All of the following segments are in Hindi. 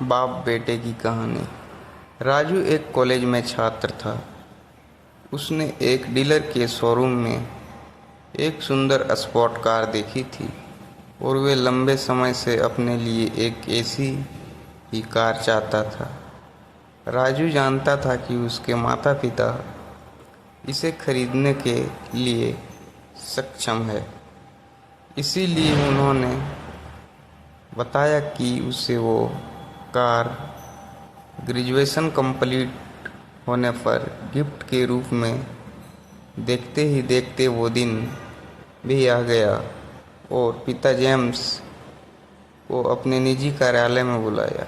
बाप बेटे की कहानी। राजू एक कॉलेज में छात्र था। उसने एक डीलर के शोरूम में एक सुंदर स्पोर्ट कार देखी थी और वे लंबे समय से अपने लिए एक ऐसी ही कार चाहता था। राजू जानता था कि उसके माता पिता इसे खरीदने के लिए सक्षम है, इसीलिए उन्होंने बताया कि उसे वो कार ग्रेजुएशन कंप्लीट होने पर गिफ्ट के रूप में। देखते ही देखते वो दिन भी आ गया और पिता जेम्स को अपने निजी कार्यालय में बुलाया।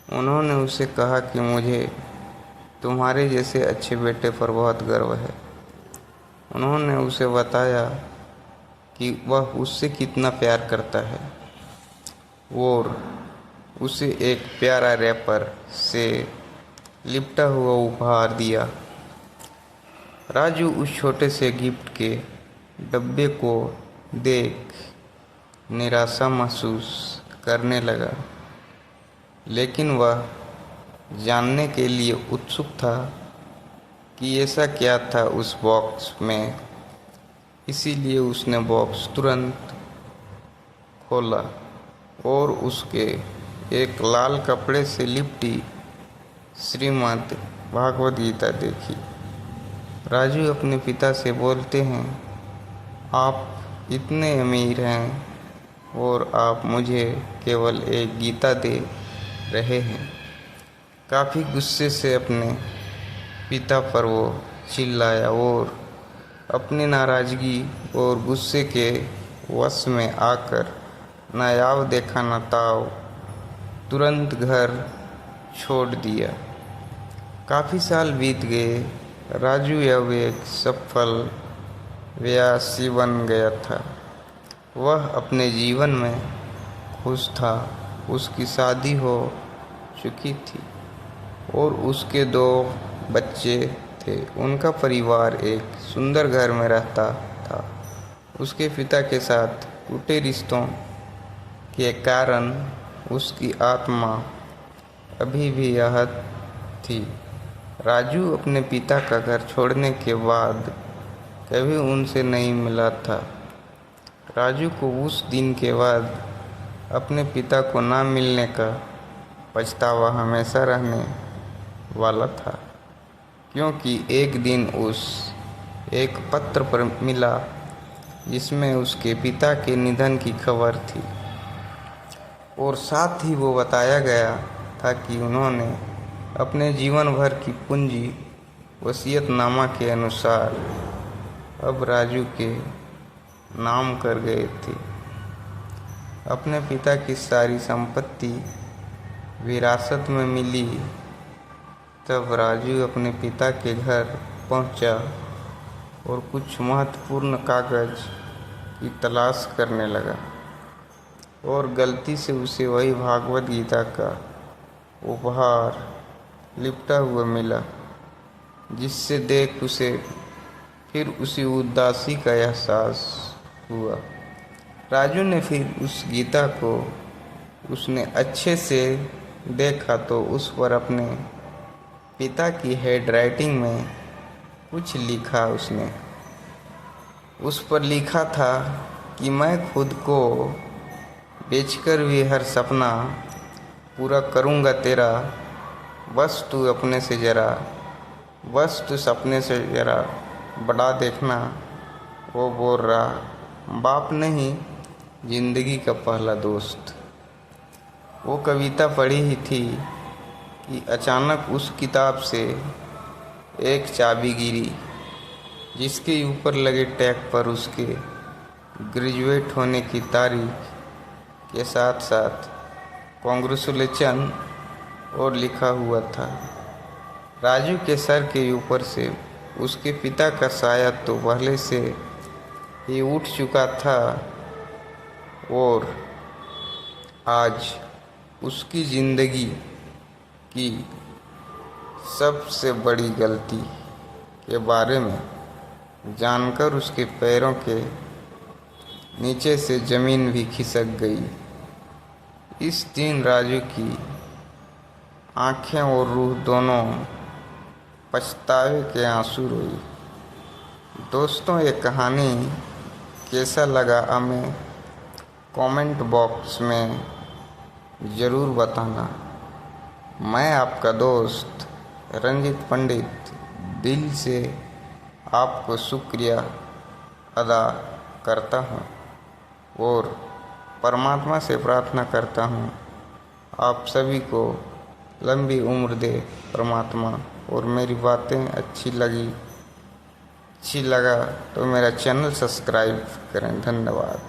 उन्होंने उसे कहा कि मुझे तुम्हारे जैसे अच्छे बेटे पर बहुत गर्व है। उन्होंने उसे बताया कि वह उससे कितना प्यार करता है और उसे एक प्यारा रैपर से लिपटा हुआ उपहार दिया। राजू उस छोटे से गिफ्ट के डब्बे को देख निराशा महसूस करने लगा, लेकिन वह जानने के लिए उत्सुक था कि ऐसा क्या था उस बॉक्स में। इसीलिए उसने बॉक्स तुरंत खोला और उसके एक लाल कपड़े से लिपटी श्रीमद् भागवत गीता देखी। राजू अपने पिता से बोलते हैं, आप इतने अमीर हैं और आप मुझे केवल एक गीता दे रहे हैं। काफ़ी गुस्से से अपने पिता पर वो चिल्लाया और अपनी नाराज़गी और गुस्से के वश में आकर नायाब देखा न ताव तुरंत घर छोड़ दिया। काफ़ी साल बीत गए। राजू अब एक सफल व्यवसायी बन गया था। वह अपने जीवन में खुश था। उसकी शादी हो चुकी थी और उसके 2 बच्चे थे। उनका परिवार एक सुंदर घर में रहता था। उसके पिता के साथ टूटे रिश्तों के कारण उसकी आत्मा अभी भी आहत थी। राजू अपने पिता का घर छोड़ने के बाद कभी उनसे नहीं मिला था। राजू को उस दिन के बाद अपने पिता को ना मिलने का पछतावा हमेशा रहने वाला था, क्योंकि एक दिन उस एक पत्र पर मिला जिसमें उसके पिता के निधन की खबर थी और साथ ही वो बताया गया था कि उन्होंने अपने जीवन भर की पूंजी वसीयतनामा के अनुसार अब राजू के नाम कर गए थे। अपने पिता की सारी संपत्ति विरासत में मिली। तब राजू अपने पिता के घर पहुंचा और कुछ महत्वपूर्ण कागज की तलाश करने लगा और गलती से उसे वही भागवत गीता का उपहार लिपटा हुआ मिला, जिससे देख उसे फिर उसी उदासी का एहसास हुआ। राजू ने फिर उस गीता को उसने अच्छे से देखा तो उस पर अपने पिता की हैंडराइटिंग में कुछ लिखा। उसने उस पर लिखा था कि मैं खुद को बेचकर भी हर सपना पूरा करूँगा तेरा, बस तू सपने से ज़रा बड़ा देखना। वो बोल रहा, बाप नहीं, जिंदगी का पहला दोस्त। वो कविता पढ़ी ही थी कि अचानक उस किताब से एक चाबी गिरी, जिसके ऊपर लगे टैग पर उसके ग्रेजुएट होने की तारीख के साथ साथ कॉन्ग्रेचुलेशन और लिखा हुआ था। राजू के सर के ऊपर से उसके पिता का साया तो पहले से ही उठ चुका था और आज उसकी ज़िंदगी की सबसे बड़ी गलती के बारे में जानकर उसके पैरों के नीचे से ज़मीन भी खिसक गई। इस दिन राजू की आंखें और रूह दोनों पछतावे के आंसू रोई। दोस्तों, ये कहानी कैसा लगा हमें कमेंट बॉक्स में ज़रूर बताना। मैं आपका दोस्त रंजित पंडित दिल से आपको शुक्रिया अदा करता हूँ और परमात्मा से प्रार्थना करता हूँ आप सभी को लंबी उम्र दे परमात्मा। और मेरी बातें अच्छी लगा तो मेरा चैनल सब्सक्राइब करें। धन्यवाद।